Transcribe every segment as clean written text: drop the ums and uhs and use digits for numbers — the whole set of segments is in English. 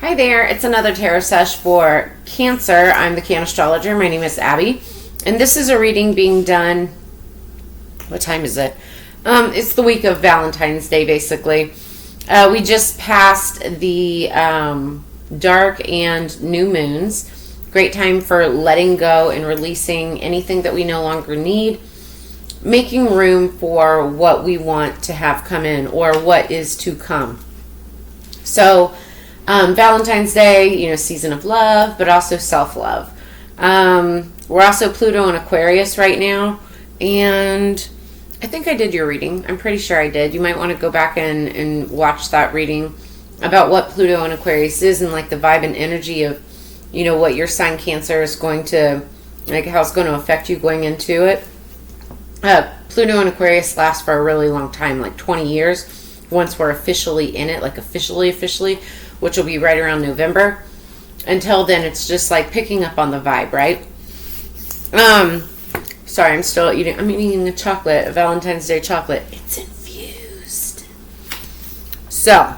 Hi there, it's another tarot sesh for Cancer. I'm the Cannastrologer. My name is Abby, and this is a reading being done. What time is it? It's the week of Valentine's Day, basically. We just passed the dark and new moons. Great time for letting go and releasing anything that we no longer need, making room for what we want to have come in or what is to come. So, Valentine's Day, season of love, but also self-love. We're also Pluto in Aquarius right now, and I think I did your reading. I'm pretty sure I did. You might want to go back and watch that reading about what Pluto in Aquarius is and like the vibe and energy of, what your sign Cancer is going to, like how it's going to affect you going into it. Pluto in Aquarius lasts for a really long time, like 20 years, once we're officially in it, like officially, which will be right around November. Until then, it's just like picking up on the vibe, right? Sorry, I'm eating a chocolate, a Valentine's Day chocolate. It's infused. So,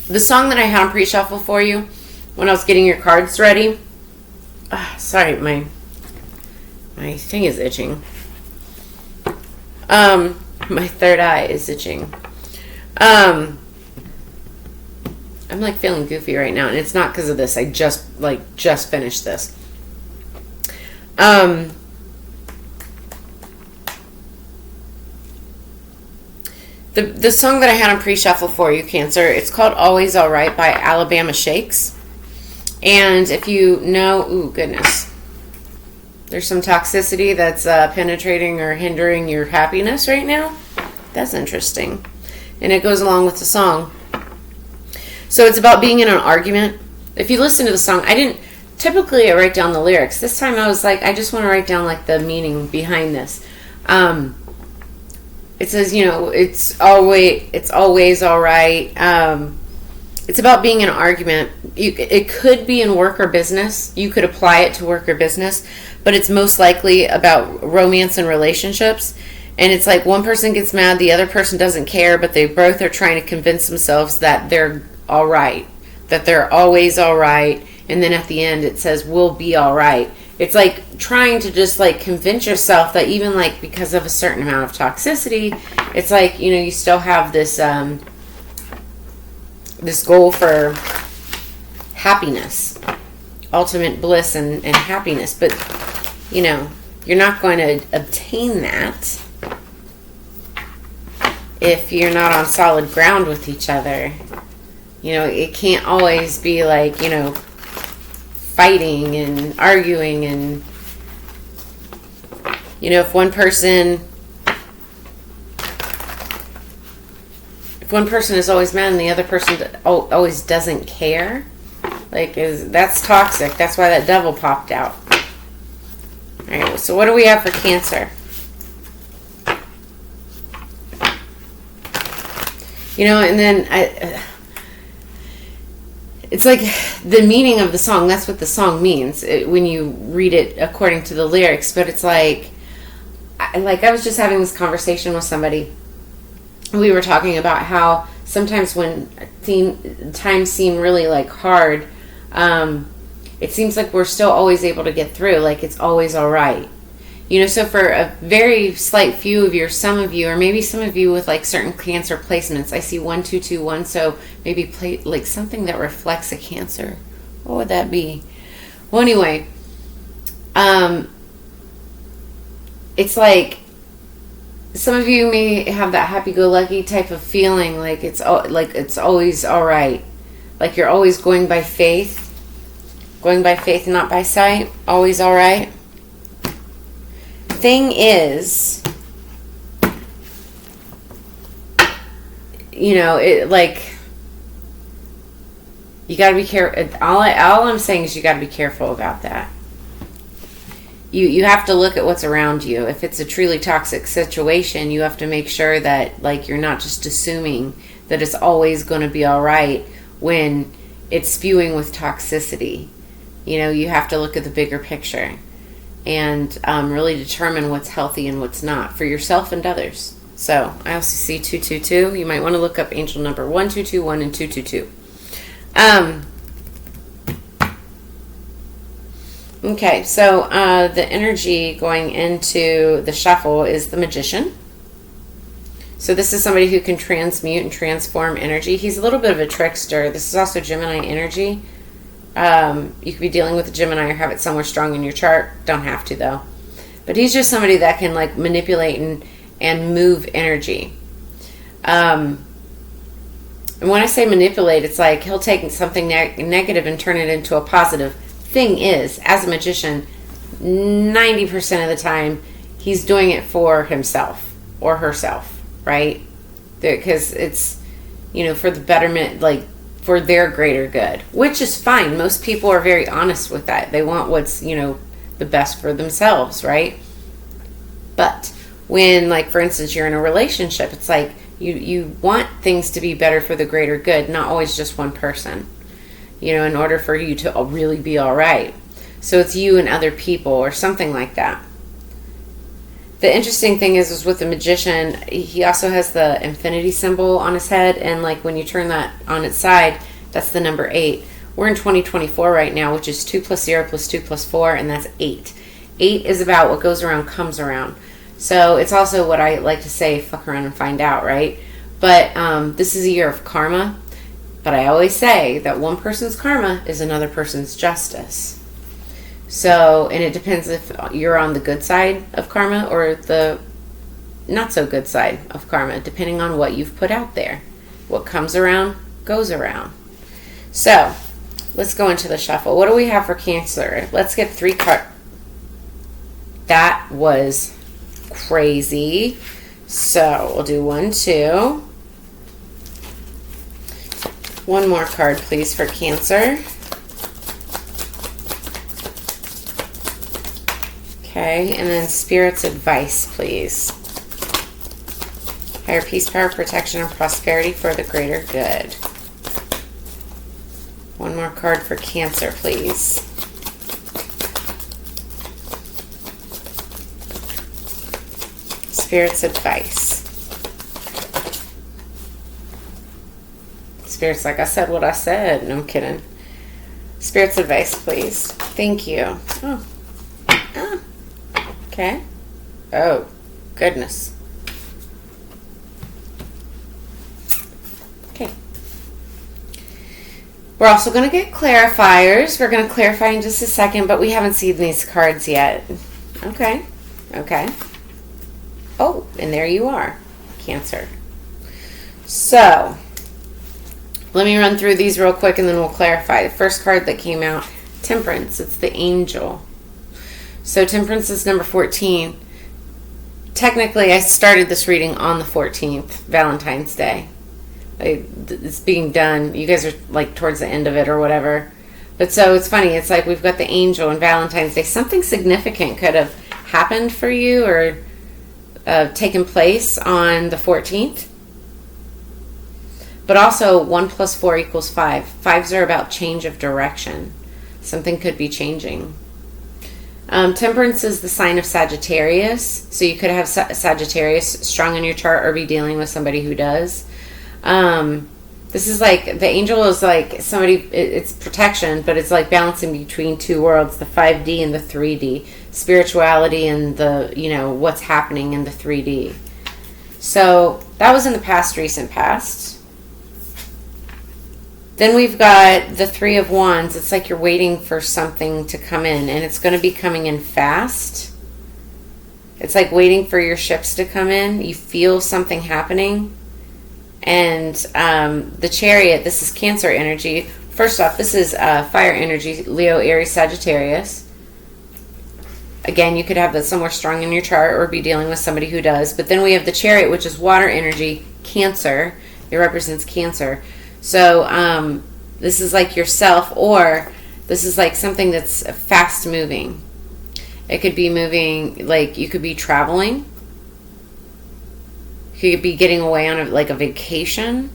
the song that I had on pre-shuffle for you when I was getting your cards ready. Sorry, my thing is itching. My third eye is itching. I'm like feeling goofy right now, and it's not because of this. I just finished this. The song that I had on pre-shuffle for you, Cancer, it's called Always Alright by Alabama Shakes. And if you know, ooh, goodness, there's some toxicity that's penetrating or hindering your happiness right now. That's interesting. And it goes along with the song. So it's about being in an argument. If you listen to the song, typically I write down the lyrics. This time I was like, I just want to write down like the meaning behind this. It says, it's always all right. It's about being in an argument. It could be in work or business. You could apply it to work or business, but it's most likely about romance and relationships. And it's like one person gets mad, the other person doesn't care, but they both are trying to convince themselves that they're all right, that they're always all right. And then at the end it says, we'll be all right. It's like trying to just like convince yourself that even like because of a certain amount of toxicity, it's like, you still have this, this goal for happiness, ultimate bliss and happiness. But, you're not going to obtain that if you're not on solid ground with each other. It can't always be like, fighting and arguing and, if one person is always mad and the other person always doesn't care, that's toxic. That's why that devil popped out. All right, so what do we have for Cancer? And then it's like the meaning of the song. That's what the song means when you read it according to the lyrics. But it's like I was just having this conversation with somebody. We were talking about how sometimes when times seem really like hard, it seems like we're still always able to get through. Like it's always all right. So for a very slight few of you, some of you, or maybe some of you with like certain Cancer placements, I see 1, 2, 2, 1. So maybe play like something that reflects a Cancer. What would that be? Well, anyway, it's like some of you may have that happy-go-lucky type of feeling, like it's always all right, like you're always going by faith, not by sight. Always all right. Thing is, it like you got to be careful. All I'm saying is you got to be careful about that. You have to look at what's around you. If it's a truly toxic situation, you have to make sure that like you're not just assuming that it's always going to be all right when it's spewing with toxicity. You have to look at the bigger picture and really determine what's healthy and what's not for yourself and others. So I also see 222. You might want to look up angel number 1221 and 222. Okay, so the energy going into the shuffle is the Magician. So this is somebody who can transmute and transform energy. He's a little bit of a trickster. This is also Gemini energy. You could be dealing with a Gemini or have it somewhere strong in your chart. Don't have to, though. But he's just somebody that can like manipulate and move energy. And when I say manipulate, it's like he'll take something negative and turn it into a positive. Thing is, as a magician, 90% of the time, he's doing it for himself or herself, right? Because it's, for the betterment, like for their greater good, which is fine. Most people are very honest with that. They want what's, the best for themselves, right? But when, like, for instance, you're in a relationship, it's like you want things to be better for the greater good, not always just one person, in order for you to really be all right. So it's you and other people or something like that. The interesting thing is with the Magician, he also has the infinity symbol on his head, and like when you turn that on its side, that's the number 8. We're in 2024 right now, which is 2 plus 0 plus 2 plus 4, and that's 8. 8 is about what goes around comes around. So it's also what I like to say, fuck around and find out, right? But this is a year of karma. But I always say that one person's karma is another person's justice. So, and it depends if you're on the good side of karma or the not so good side of karma, depending on what you've put out there. What comes around, goes around. So, let's go into the shuffle. What do we have for Cancer? Let's get 3 cards. That was crazy. So, we'll do 1, 2. One more card, please, for Cancer. Okay, and then Spirit's advice, please. Higher peace, power, protection, and prosperity for the greater good. One more card for Cancer, please. Spirit's advice. Spirit's like, I said what I said. No, I'm kidding. Spirit's advice, please. Thank you. Oh. Okay. Oh, goodness. Okay. We're also going to get clarifiers. We're going to clarify in just a second, but we haven't seen these cards yet. Okay. Okay. Oh, and there you are, Cancer. So, let me run through these real quick and then we'll clarify. The first card that came out, Temperance. It's the Angel. So Temperance is number 14. Technically, I started this reading on the 14th, Valentine's Day. It's being done. You guys are like towards the end of it or whatever. But so it's funny. It's like we've got the Angel and Valentine's Day. Something significant could have happened for you or taken place on the 14th. But also 1 plus 4 equals 5. 5s are about change of direction. Something could be changing. Temperance is the sign of Sagittarius. So you could have Sagittarius strong in your chart or be dealing with somebody who does. This is like, the Angel is like somebody, it's protection, but it's like balancing between 2 worlds, the 5D and the 3D. Spirituality and the, what's happening in the 3D. So that was in the recent past. Then we've got the 3 of Wands. It's like you're waiting for something to come in, and it's going to be coming in fast. It's like waiting for your ships to come in. You feel something happening. And the Chariot, this is Cancer energy. First off, this is fire energy, Leo, Aries, Sagittarius. Again, you could have that somewhere strong in your chart or be dealing with somebody who does. But then we have the Chariot, which is water energy, Cancer. It represents Cancer. So this is like yourself, or this is like something that's fast moving. It could be moving, like you could be traveling. You could be getting away on a vacation.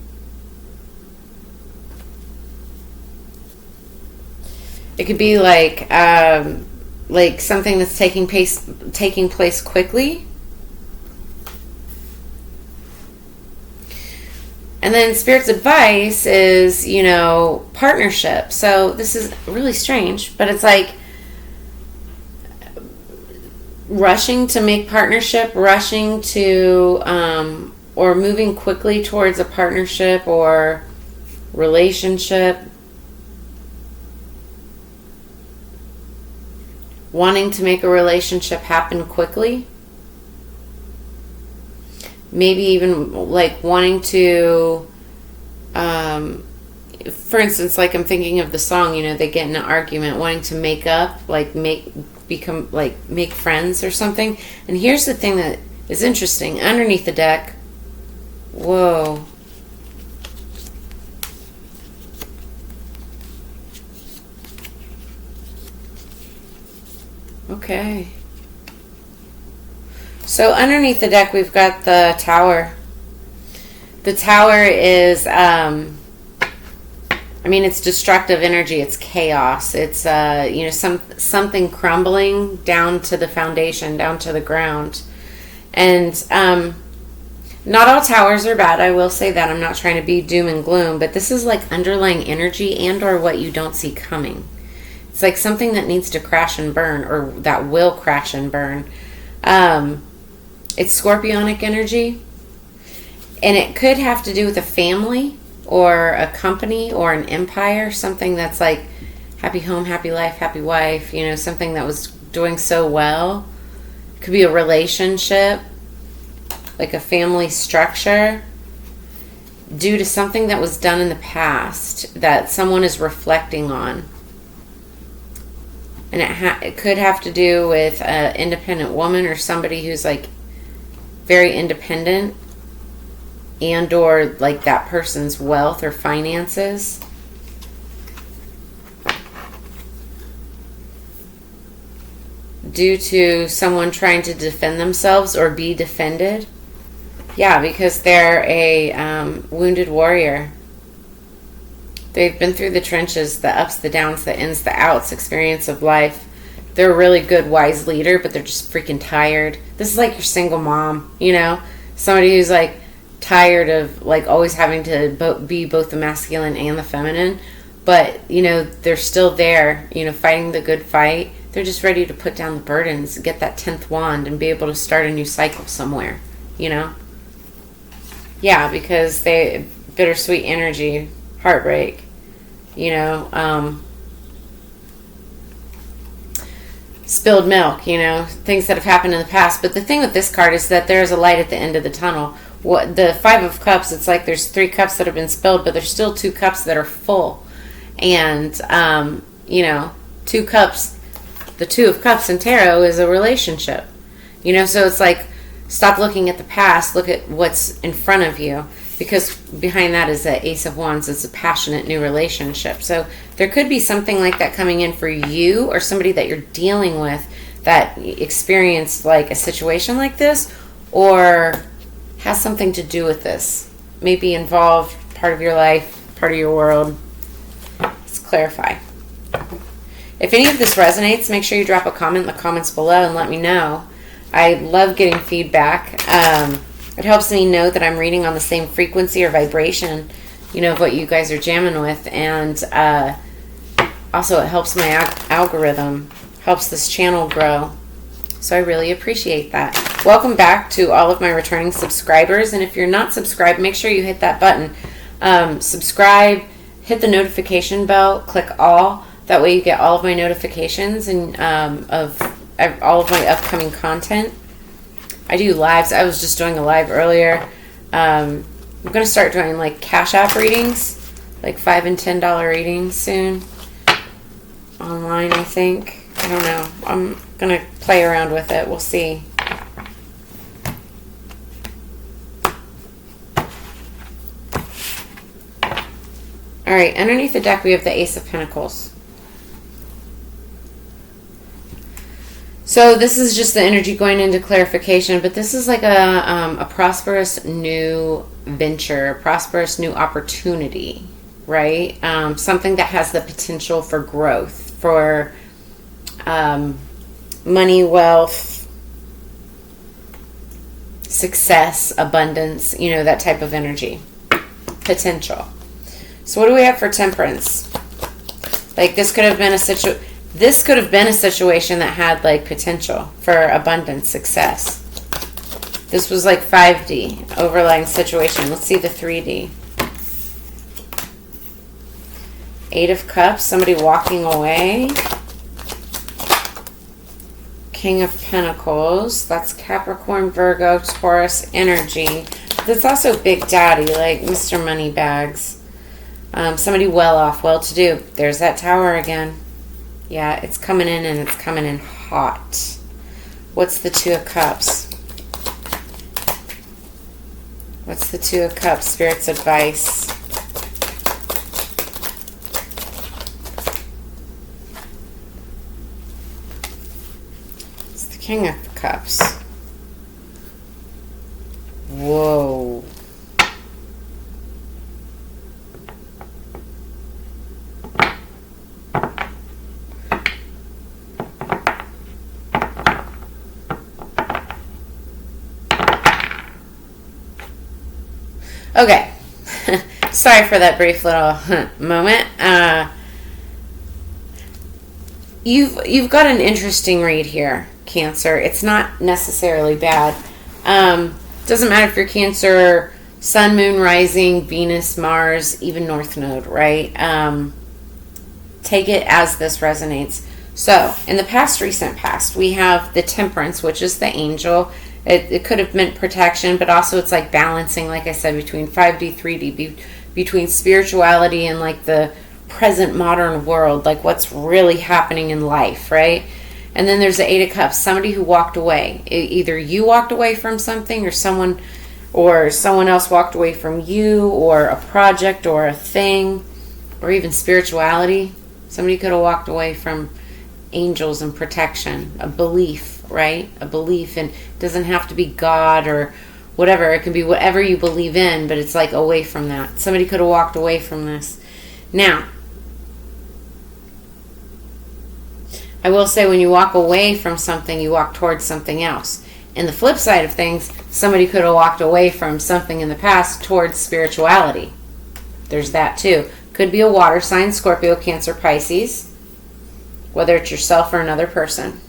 It could be like something that's taking place quickly. And then Spirit's advice is, partnership. So this is really strange, but it's like rushing to make partnership, rushing to, or moving quickly towards a partnership or relationship, wanting to make a relationship happen quickly. Maybe even like wanting to, for instance, like I'm thinking of the song, they get in an argument, wanting to make up, like make friends or something. And here's the thing that is interesting. Underneath the deck, whoa. Okay. So underneath the deck, we've got the Tower. The Tower is, it's destructive energy. It's chaos. It's, something crumbling down to the foundation, down to the ground. And not all towers are bad. I will say that. I'm not trying to be doom and gloom, but this is like underlying energy and or what you don't see coming. It's like something that needs to crash and burn, or that will crash and burn. It's scorpionic energy, and it could have to do with a family or a company or an empire, something that's like happy home, happy life, happy wife, something that was doing so well. It could be a relationship, like a family structure, due to something that was done in the past that someone is reflecting on. And it could have to do with an independent woman or somebody who's like very independent, and or like that person's wealth or finances. Due to someone trying to defend themselves or be defended. Yeah, because they're a wounded warrior. They've been through the trenches, the ups, the downs, the ins, the outs experience of life. They're a really good, wise leader, but they're just freaking tired. This is like your single mom, somebody who's like tired of like always having to be both the masculine and the feminine, but they're still there, fighting the good fight. They're just ready to put down the burdens, get that 10th wand, and be able to start a new cycle somewhere, Yeah, because they bittersweet energy, heartbreak, spilled milk, things that have happened in the past. But the thing with this card is that there's a light at the end of the tunnel. The Five of Cups, it's like there's 3 cups that have been spilled, but there's still 2 cups that are full. And, 2 cups, the Two of Cups in tarot is a relationship. So it's like, stop looking at the past, look at what's in front of you. Because behind that is the Ace of Wands. It's a passionate new relationship. So there could be something like that coming in for you or somebody that you're dealing with that experienced like a situation like this or has something to do with this. Maybe involved, part of your life, part of your world. Let's clarify. If any of this resonates, make sure you drop a comment in the comments below and let me know. I love getting feedback. It helps me know that I'm reading on the same frequency or vibration, of what you guys are jamming with. And also it helps my algorithm, helps this channel grow. So I really appreciate that. Welcome back to all of my returning subscribers. And if you're not subscribed, make sure you hit that button. Subscribe, hit the notification bell, click all. That way you get all of my notifications and of all of my upcoming content. I do lives. I was just doing a live earlier. I'm going to start doing like Cash App readings, like $5 and $10 readings soon. Online, I think. I don't know. I'm going to play around with it. We'll see. All right, underneath the deck we have the Ace of Pentacles. So this is just the energy going into clarification, but this is like a prosperous new venture, a prosperous new opportunity, right? Something that has the potential for growth, for money, wealth, success, abundance, that type of energy. potential. So what do we have for temperance? Like this could have been a situation that had like potential for abundance, success. This was like 5D, overlying situation. Let's see the 3D. 8 of Cups, somebody walking away. King of Pentacles, that's Capricorn, Virgo, Taurus energy. That's also Big Daddy, like Mr. Moneybags. Somebody well off, well-to-do. There's that Tower again. Yeah, it's coming in and it's coming in hot. What's the 2 of Cups? What's the 2 of Cups? Spirit's advice. It's the King of Cups. Whoa. Okay, sorry for that brief little moment. You've got an interesting read here, Cancer. It's not necessarily bad. Doesn't matter if you're Cancer, Sun, Moon, Rising, Venus, Mars, even North Node, right? Take it as this resonates. So, in the recent past, we have the Temperance, which is the angel. It could have meant protection, but also it's like balancing, like I said, between 5D, 3D, between spirituality and like the present modern world, like what's really happening in life, right? And then there's the 8 of Cups, somebody who walked away. Either you walked away from something or someone else walked away from you, or a project or a thing, or even spirituality. Somebody could have walked away from angels and protection, a belief, right? A belief, and it doesn't have to be God or whatever. It can be whatever you believe in, but it's like away from that. Somebody could have walked away from this. Now, I will say when you walk away from something, you walk towards something else. And the flip side of things, somebody could have walked away from something in the past towards spirituality. There's that too. Could be a water sign, Scorpio, Cancer, Pisces, whether it's yourself or another person.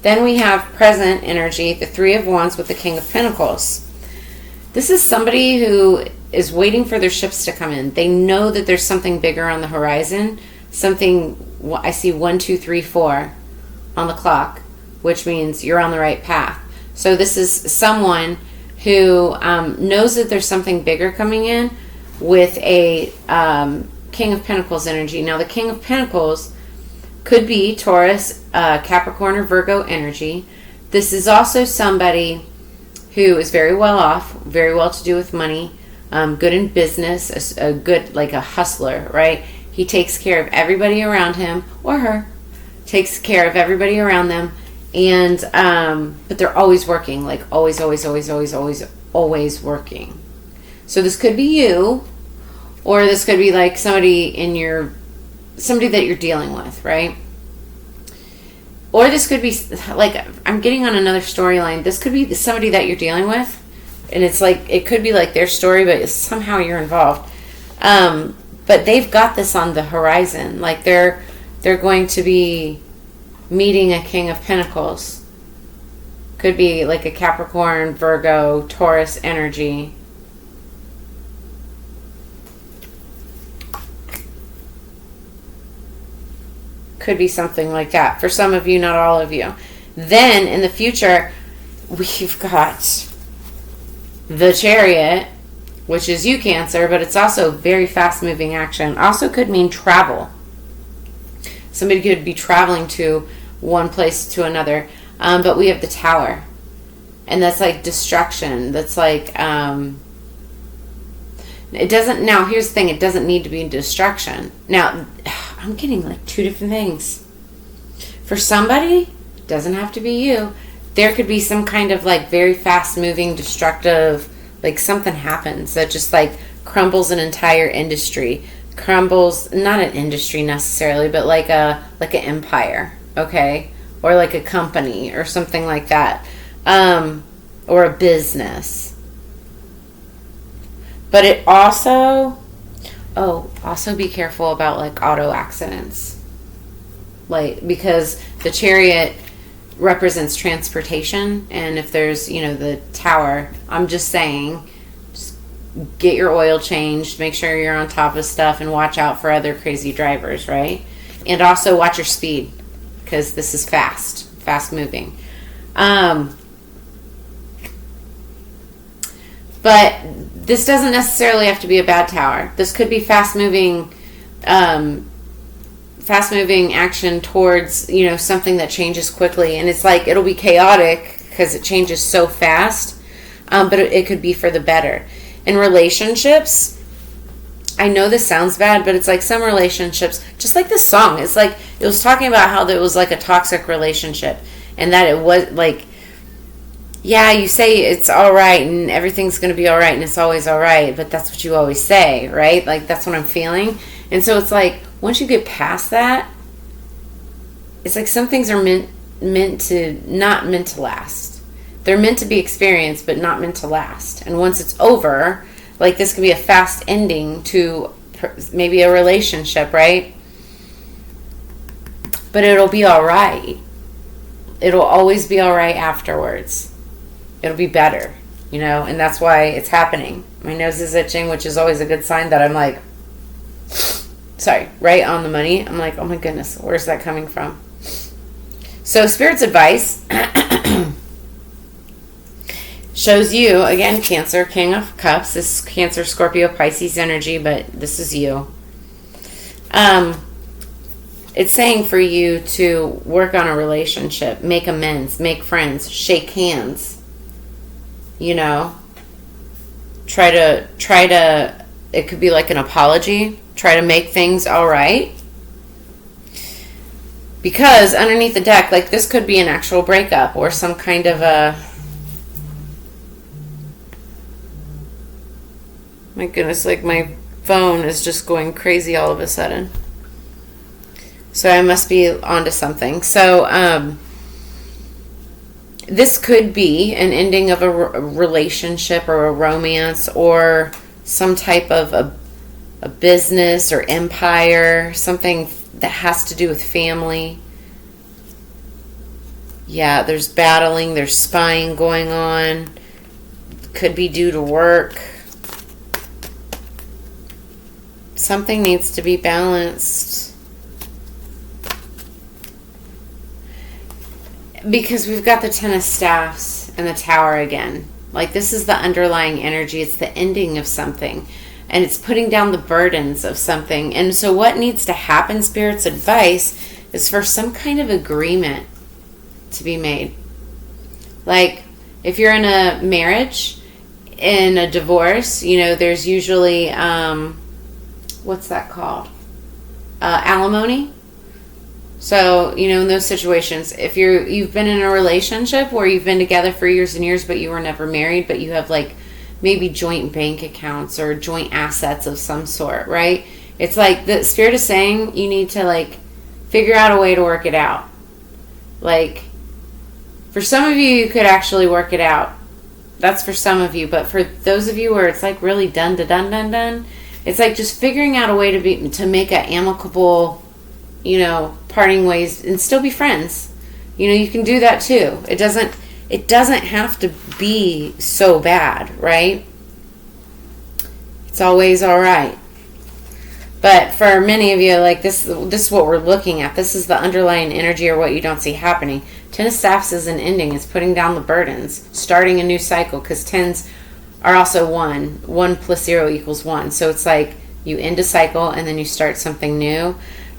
Then we have present energy, the 3 of Wands with the King of Pentacles. This is somebody who is waiting for their ships to come in. They know that there's something bigger on the horizon. Something, I see 1, 2, 3, 4 on the clock, which means you're on the right path. So this is someone who knows that there's something bigger coming in with a King of Pentacles energy. Now the King of Pentacles could be Taurus, Capricorn, or Virgo energy. This is also somebody who is very well off, very well to do with money, good in business, a good, like a hustler, right? He takes care of everybody around him, or her, takes care of everybody around them, and but they're always working, like always working. So this could be you, or this could be like somebody that you're dealing with, right? Or this could be like, I'm getting on another storyline. This could be somebody that you're dealing with, and it's like, it could be like their story, but somehow you're involved. But they've got this on the horizon. Like they're going to be meeting a King of Pentacles. Could be like a Capricorn, Virgo, Taurus energy. Could be something like that. For some of you, not all of you. Then in the future, we've got the Chariot, which is you, Cancer, but it's also very fast-moving action. Also could mean travel. Somebody could be traveling to one place to another. But we have the Tower. And that's like destruction. That's like, it doesn't, now here's the thing, it doesn't need to be destruction. Now, I'm getting like 2 different things. For somebody, doesn't have to be you. There could be some kind of like very fast-moving, destructive, like something happens that just like crumbles an entire industry. Crumbles, not an industry necessarily, but like an empire, okay? Or like a company or something like that. Or a business. But it also, also be careful about like auto accidents. Like, because the Chariot represents transportation, and if there's, the Tower, I'm just saying, just get your oil changed, make sure you're on top of stuff, and watch out for other crazy drivers, right? And also watch your speed, because this is fast moving. But this doesn't necessarily have to be a bad Tower. This could be fast moving action towards, something that changes quickly. And it's like, it'll be chaotic because it changes so fast, but it could be for the better. In relationships, I know this sounds bad, but it's like some relationships, just like this song, it's like, it was talking about how there was like a toxic relationship, and that it was like, yeah, you say it's all right and everything's going to be all right and it's always all right, but that's what you always say, right? Like, that's what I'm feeling. And so it's like, once you get past that, it's like some things are not meant to last. They're meant to be experienced, but not meant to last. And once it's over, like, this could be a fast ending to maybe a relationship, right? But it'll be all right. It'll always be all right afterwards. It'll be better, and that's why it's happening. My nose is itching, which is always a good sign that I'm like, sorry, right on the money. I'm like, oh my goodness, where's that coming from? So Spirit's advice shows you, again, Cancer, King of Cups. This is Cancer, Scorpio, Pisces energy, but this is you. It's saying for you to work on a relationship, make amends, make friends, shake hands. Try to, it could be like an apology. Try to make things all right. Because underneath the deck, like, this could be an actual breakup or some kind of a, my goodness, like, my phone is just going crazy all of a sudden. So I must be onto something. So, this could be an ending of a relationship or a romance or some type of a business or empire, something that has to do with family. Yeah, there's battling, there's spying going on. Could be due to work. Something needs to be balanced. Because we've got the Ten of Staffs and the Tower again. Like, this is the underlying energy. It's the ending of something. And it's putting down the burdens of something. And so what needs to happen, Spirit's advice, is for some kind of agreement to be made. Like, if you're in a marriage, in a divorce, there's usually, what's that called? Alimony. So, in those situations, if you've been in a relationship where you've been together for years and years, but you were never married, but you have like maybe joint bank accounts or joint assets of some sort, right? It's like the Spirit is saying you need to like figure out a way to work it out. Like, for some of you could actually work it out. That's for some of you, but for those of you where it's like really done, it's like just figuring out a way to make an amicable, parting ways and still be friends. You can do that too. It doesn't have to be so bad, right? It's always all right. But for many of you, like, this is what we're looking at. This is the underlying energy or what you don't see happening. Ten of Staffs is an ending. It's putting down the burdens, starting a new cycle, because tens are also 1. 1 plus 0 equals 1. So it's like you end a cycle and then you start something new.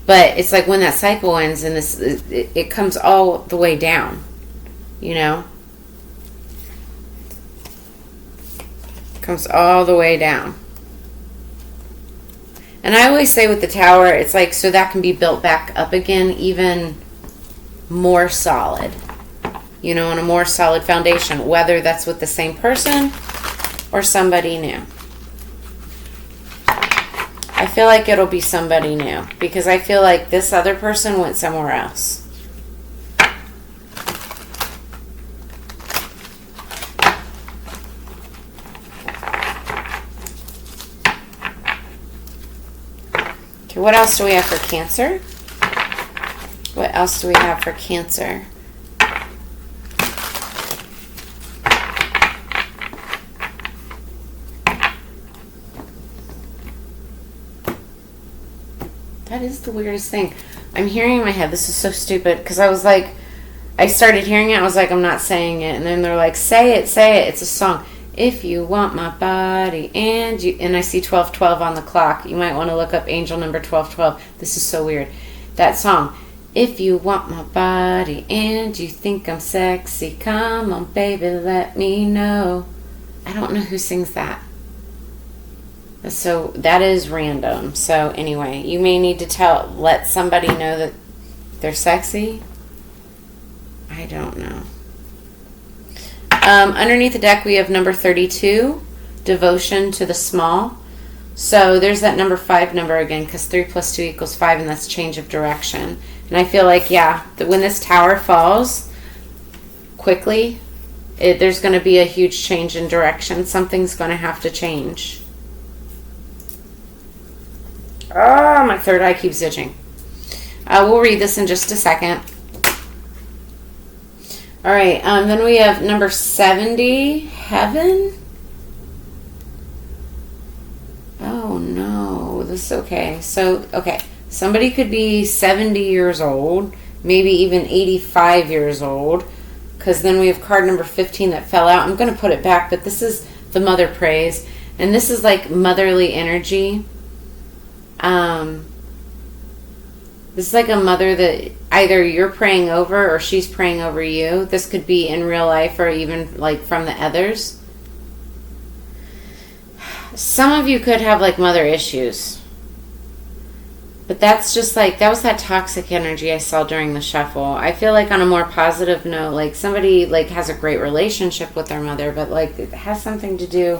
But it's like when that cycle ends and it comes all the way down, Comes all the way down. And I always say with the Tower, it's like so that can be built back up again, even more solid, on a more solid foundation, whether that's with the same person or somebody new. I feel like it'll be somebody new because I feel like this other person went somewhere else. Okay, what else do we have for Cancer? What else do we have for Cancer? That is the weirdest thing. I'm hearing in my head, this is so stupid, because I was like, I started hearing it, I was like, I'm not saying it. And then they're like, say it, it's a song. If you want my body and you, and I see 1212 on the clock. You might want to look up angel number 1212. This is so weird. That song, if you want my body and you think I'm sexy, come on baby, let me know. I don't know who sings that. So that is random. So anyway, you may need to let somebody know that they're sexy. I don't know. Underneath the deck, we have number 32, devotion to the small. So there's that number 5 number again, because 3 plus 2 equals 5, and that's change of direction. And I feel like, yeah, that when this tower falls quickly, there's going to be a huge change in direction. Something's going to have to change. Oh, my third eye keeps itching. We'll read this in just a second. All right, then we have number 70, heaven. Oh, no, this is okay. So, okay, somebody could be 70 years old, maybe even 85 years old, because then we have card number 15 that fell out. I'm going to put it back, but this is the mother praise, and this is like motherly energy. This is like a mother that either you're praying over or she's praying over you. This could be in real life or even like from the others. Some of you could have like mother issues. But that's just like, that was that toxic energy I saw during the shuffle. I feel like on a more positive note, like somebody like has a great relationship with their mother, but like it has something to do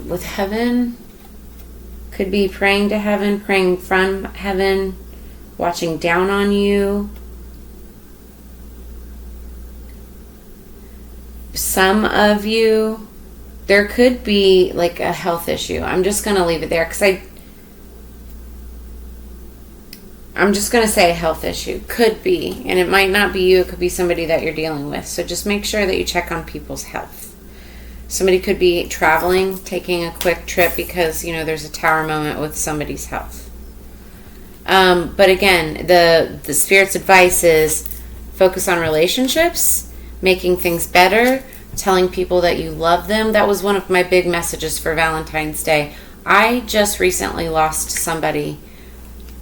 with heaven. Could be praying to heaven, praying from heaven, watching down on you. Some of you, there could be like a health issue. I'm just going to leave it there because I'm just going to say a health issue. Could be. And it might not be you. It could be somebody that you're dealing with. So just make sure that you check on people's health. Somebody could be traveling, taking a quick trip because, you know, there's a tower moment with somebody's health. But again, the Spirit's advice is focus on relationships, making things better, telling people that you love them. That was one of my big messages for Valentine's Day. I just recently lost somebody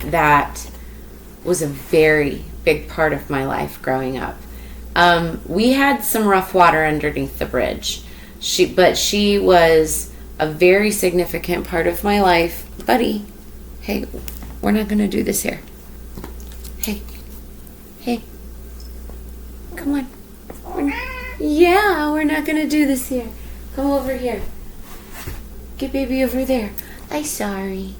that was a very big part of my life growing up. We had some rough water underneath the bridge. But she was a very significant part of my life. Buddy, hey, we're not going to do this here. Hey, come on. We're not going to do this here. Come over here. Get baby over there. I'm sorry.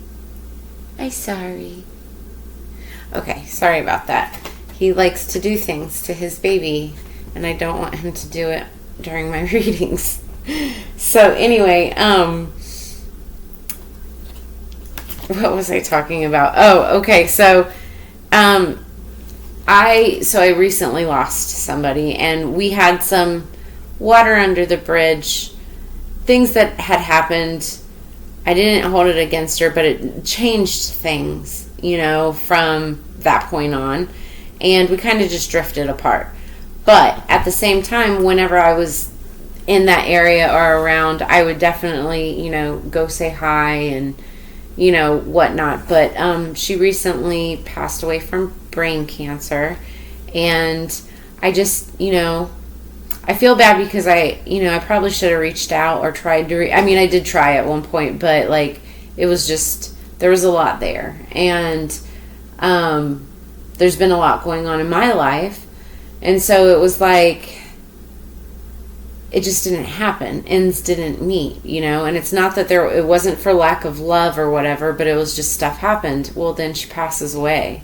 Okay, sorry about that. He likes to do things to his baby, and I don't want him to do it during my readings. So anyway, what was I talking about? Oh, okay. So, I recently lost somebody, and we had some water under the bridge, things that had happened. I didn't hold it against her, but it changed things, you know, from that point on, and we kind of just drifted apart. But at the same time, whenever I was in that area or around, I would definitely, you know, go say hi and, you know, whatnot. But she recently passed away from brain cancer, and I just, you know, I feel bad because I probably should have reached out or tried to I did try at one point, but like it was just, there was a lot there, and there's been a lot going on in my life, and so it was like it just didn't happen. Ends didn't meet, you know. And it's not that it wasn't for lack of love or whatever, but it was just stuff happened. Well, then she passes away,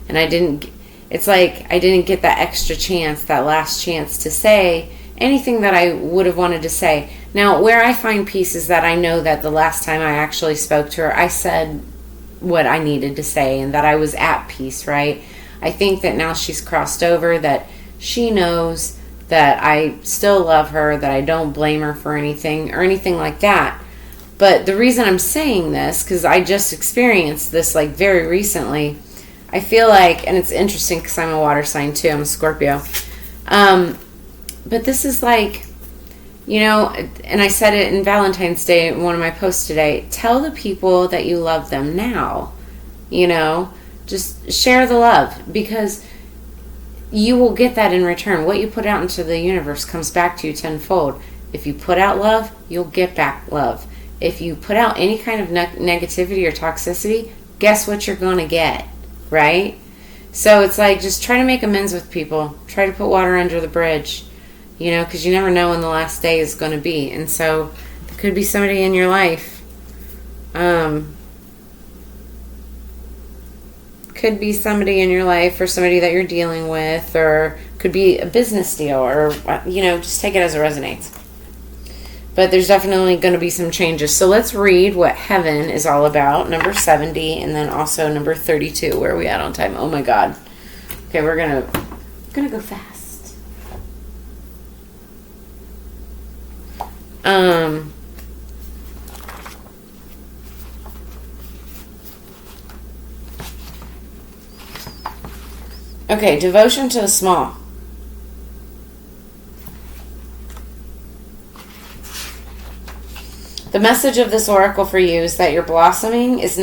and it's like I didn't get that extra chance, that last chance to say anything that I would have wanted to say. Now, where I find peace is that I know that the last time I actually spoke to her, I said what I needed to say and that I was at peace, right? I think that now she's crossed over, that she knows that I still love her, that I don't blame her for anything or anything like that. But the reason I'm saying this, because I just experienced this like very recently, I feel like, and it's interesting because I'm a water sign too, I'm a Scorpio. But this is like, you know, and I said it in Valentine's Day in one of my posts today, tell the people that you love them now, you know, just share the love, because you will get that in return. What you put out into the universe comes back to you tenfold. If you put out love, you'll get back love. If you put out any kind of negativity or toxicity, guess what you're going to get, right? So it's like, just try to make amends with people. Try to put water under the bridge, you know, because you never know when the last day is going to be. And so there could be somebody in your life. Could be somebody in your life, or somebody that you're dealing with, or could be a business deal, or, you know, just take it as it resonates. But there's definitely going to be some changes. So let's read what heaven is all about, number 70, and then also number 32. Where are we at on time? Oh my God. Okay, we're gonna go fast. Okay, devotion to the small. The message of this oracle for you is that your blossoming is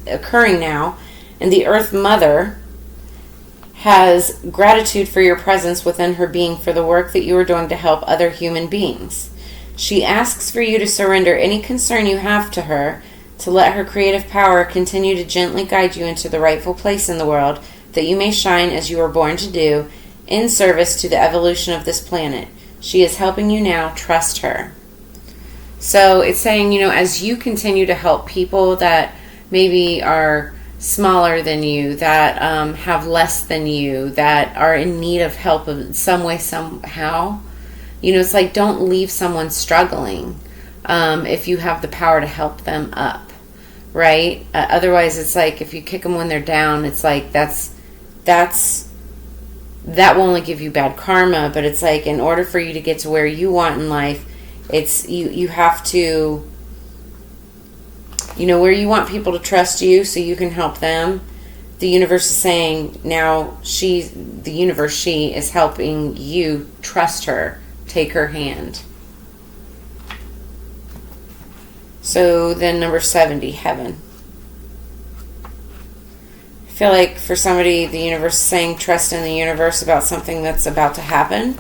occurring now, and the Earth Mother has gratitude for your presence within her being for the work that you are doing to help other human beings. She asks for you to surrender any concern you have to her, to let her creative power continue to gently guide you into the rightful place in the world, that you may shine as you were born to do, in service to the evolution of this planet. She is helping you now. Trust her. So it's saying, you know, as you continue to help people that maybe are smaller than you, that have less than you, that are in need of help in some way, somehow, you know, it's like, don't leave someone struggling if you have the power to help them up, right? Otherwise, it's like, if you kick them when they're down, it's like, that will only give you bad karma. But it's like, in order for you to get to where you want in life, it's you have to, you know, where you want people to trust you so you can help them. The universe is saying now, she is helping you. Trust her. Take her hand. So then number 70, heaven. I feel like for somebody, the universe is saying trust in the universe about something that's about to happen.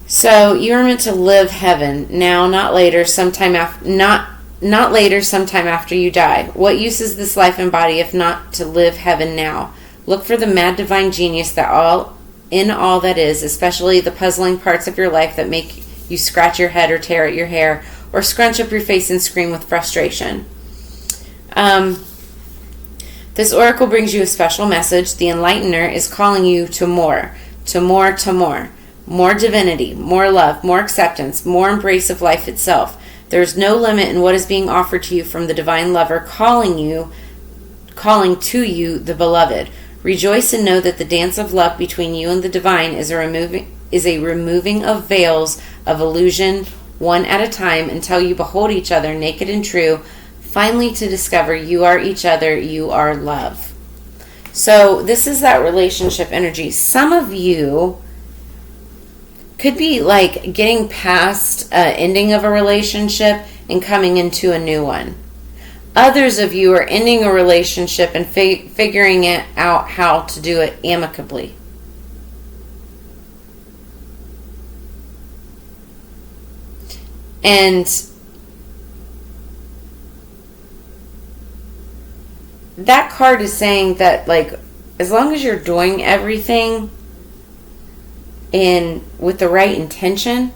So you are meant to live heaven now, not later, sometime after, not later, sometime after you die. What use is this life and body if not to live heaven now? Look for the mad divine genius that all that is, especially the puzzling parts of your life that make you scratch your head or tear at your hair or scrunch up your face and scream with frustration. This oracle brings you a special message. The enlightener is calling you to more, to more, to more. More divinity, more love, more acceptance, more embrace of life itself. There is no limit in what is being offered to you from the divine lover calling to you, the beloved. Rejoice and know that the dance of love between you and the divine is a removing of veils of illusion, one at a time, until you behold each other naked and true, finally to discover you are each other, you are love. So this is that relationship energy. Some of you could be like getting past ending of a relationship and coming into a new one. Others of you are ending a relationship and figuring it out how to do it amicably. And that card is saying that, like, as long as you're doing everything with the right intention,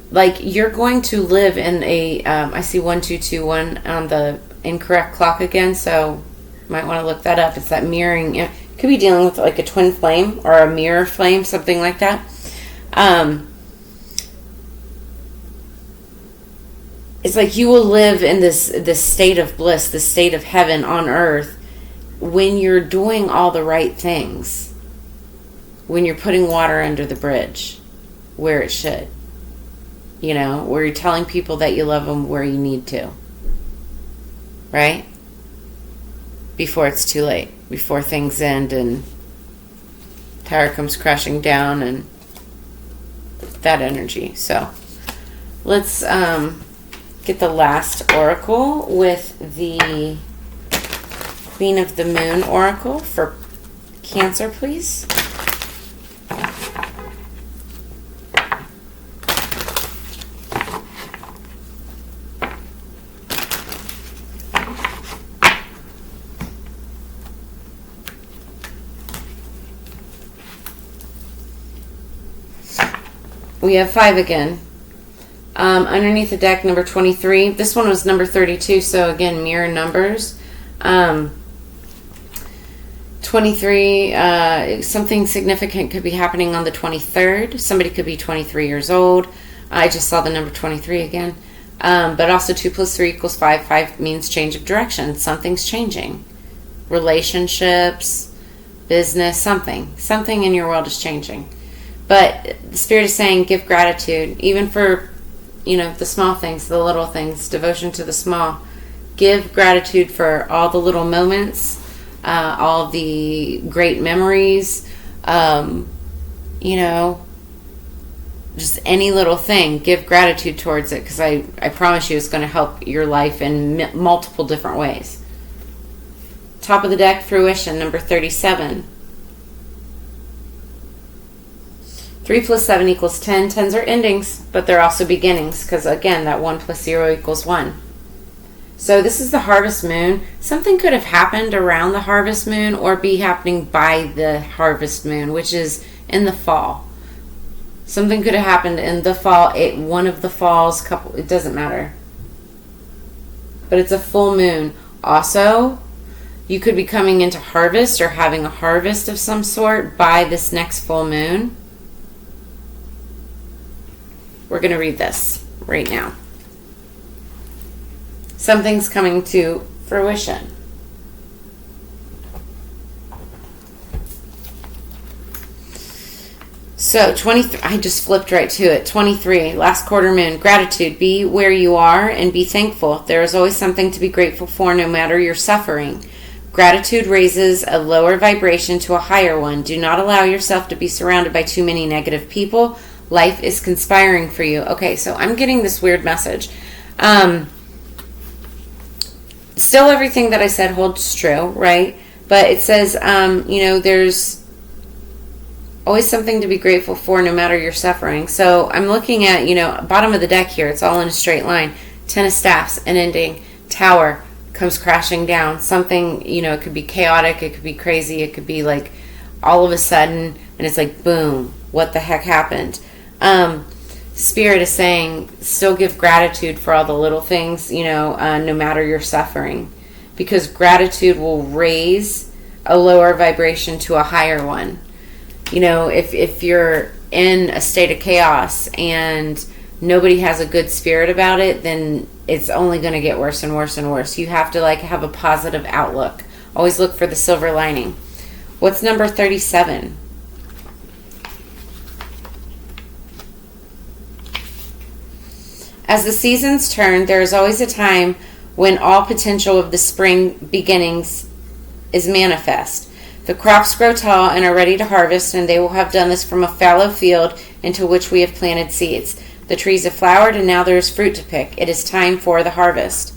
like, you're going to live in a I see 1221 on the incorrect clock again, so you might want to look that up. It's that mirroring. It could be dealing with like a twin flame or a mirror flame, something like it's like you will live in this state of bliss, this state of heaven on earth, when you're doing all the right things, when you're putting water under the bridge where it should, where you're telling people that you love them where you need to, right? Before it's too late, before things end and tower comes crashing down and that energy. So let's get the last oracle with the Queen of the Moon oracle for Cancer, please. We have 5 again. Underneath the deck, number 23. This one was number 32, so again, mirror numbers. 23, something significant could be happening on the 23rd. Somebody could be 23 years old. I just saw the number 23 again. But also 2 plus 3 equals 5. 5 means change of direction. Something's changing. Relationships, business, something. Something in your world is changing. But the Spirit is saying give gratitude, even for, the small things, the little things, devotion to the small. Give gratitude for all the little moments, all the great memories, just any little thing. Give gratitude towards it, because I promise you it's going to help your life in multiple different ways. Top of the deck, fruition, number 37. 3 plus 7 equals 10. 10s are endings, but they're also beginnings, because again, that 1 plus 0 equals 1. So this is the harvest moon. Something could have happened around the harvest moon or be happening by the harvest moon, which is in the fall. Something could have happened in the fall, one of the falls, it doesn't matter. But it's a full moon. Also, you could be coming into harvest or having a harvest of some sort by this next full moon. We're going to read this right now. Something's coming to fruition. So 23, I just flipped right to it. 23, last quarter moon. Gratitude. Be where you are and be thankful. There is always something to be grateful for, no matter your suffering. Gratitude raises a lower vibration to a higher one. Do not allow yourself to be surrounded by too many negative people. Life is conspiring for you. Okay, so I'm getting this weird message. Still everything that I said holds true, right? But it says, there's always something to be grateful for, no matter your suffering. So I'm looking at, bottom of the deck here. It's all in a straight line. 10 of staffs, an ending. Tower comes crashing down. Something, it could be chaotic. It could be crazy. It could be like all of a sudden, and it's like, boom, what the heck happened? Spirit is saying still give gratitude for all the little things, no matter your suffering, because gratitude will raise a lower vibration to a higher one. If you're in a state of chaos and nobody has a good spirit about it, then it's only going to get worse and worse and worse. You have to have a positive outlook. Always look for the silver lining. What's number 37? As the seasons turn, there is always a time when all potential of the spring beginnings is manifest. The crops grow tall and are ready to harvest, and they will have done this from a fallow field into which we have planted seeds. The trees have flowered, and now there is fruit to pick. It is time for the harvest.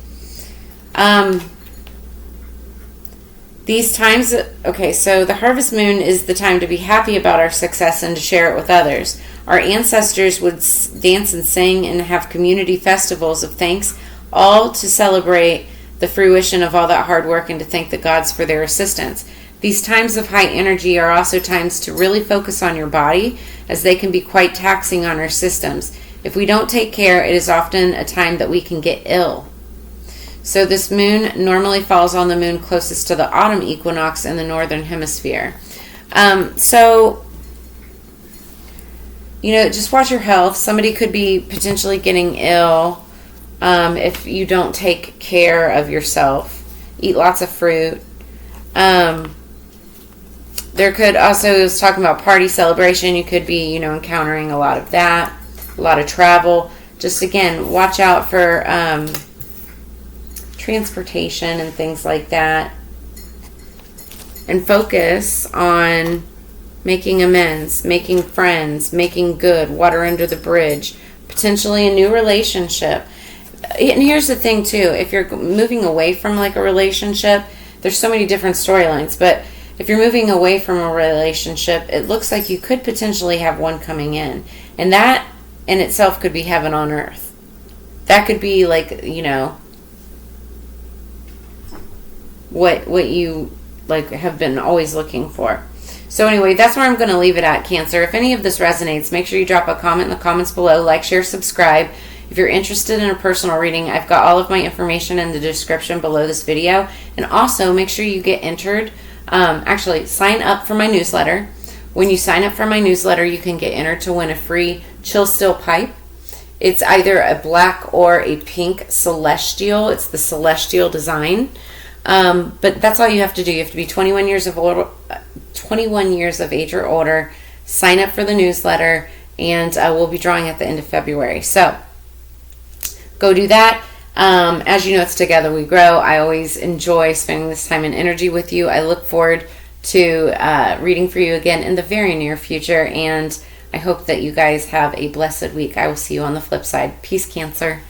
These times, so the harvest moon is the time to be happy about our success and to share it with others. Our ancestors would dance and sing and have community festivals of thanks, all to celebrate the fruition of all that hard work and to thank the gods for their assistance. These times of high energy are also times to really focus on your body, as they can be quite taxing on our systems. If we don't take care, it is often a time that we can get ill. So this moon normally falls on the moon closest to the autumn equinox in the northern hemisphere. Just watch your health. Somebody could be potentially getting ill if you don't take care of yourself. Eat lots of fruit. There could also, it was talking about party celebration. You could be, encountering a lot of that, a lot of travel. Just again, watch out for transportation and things like that. And focus on making amends, making friends, making good, water under the bridge, potentially a new relationship. And here's the thing too, if you're moving away from like a relationship, there's so many different storylines, but if you're moving away from a relationship, it looks like you could potentially have one coming in. And that in itself could be heaven on earth. That could be like, what you like have been always looking for. So anyway, that's where I'm going to leave it at, Cancer. If any of this resonates, make sure you drop a comment in the comments below. Like, share, subscribe. If you're interested in a personal reading, I've got all of my information in the description below this video. And also, make sure you get entered. Actually, sign up for my newsletter. When you sign up for my newsletter, you can get entered to win a free Chill Still pipe. It's either a black or a pink celestial. It's the celestial design. But that's all you have to do. You have to be 21 years of age or older. Sign up for the newsletter, and we'll be drawing at the end of February. So go do that. As you know, it's Together We Grow. I always enjoy spending this time and energy with you. I look forward to reading for you again in the very near future, and I hope that you guys have a blessed week. I will see you on the flip side. Peace, Cancer.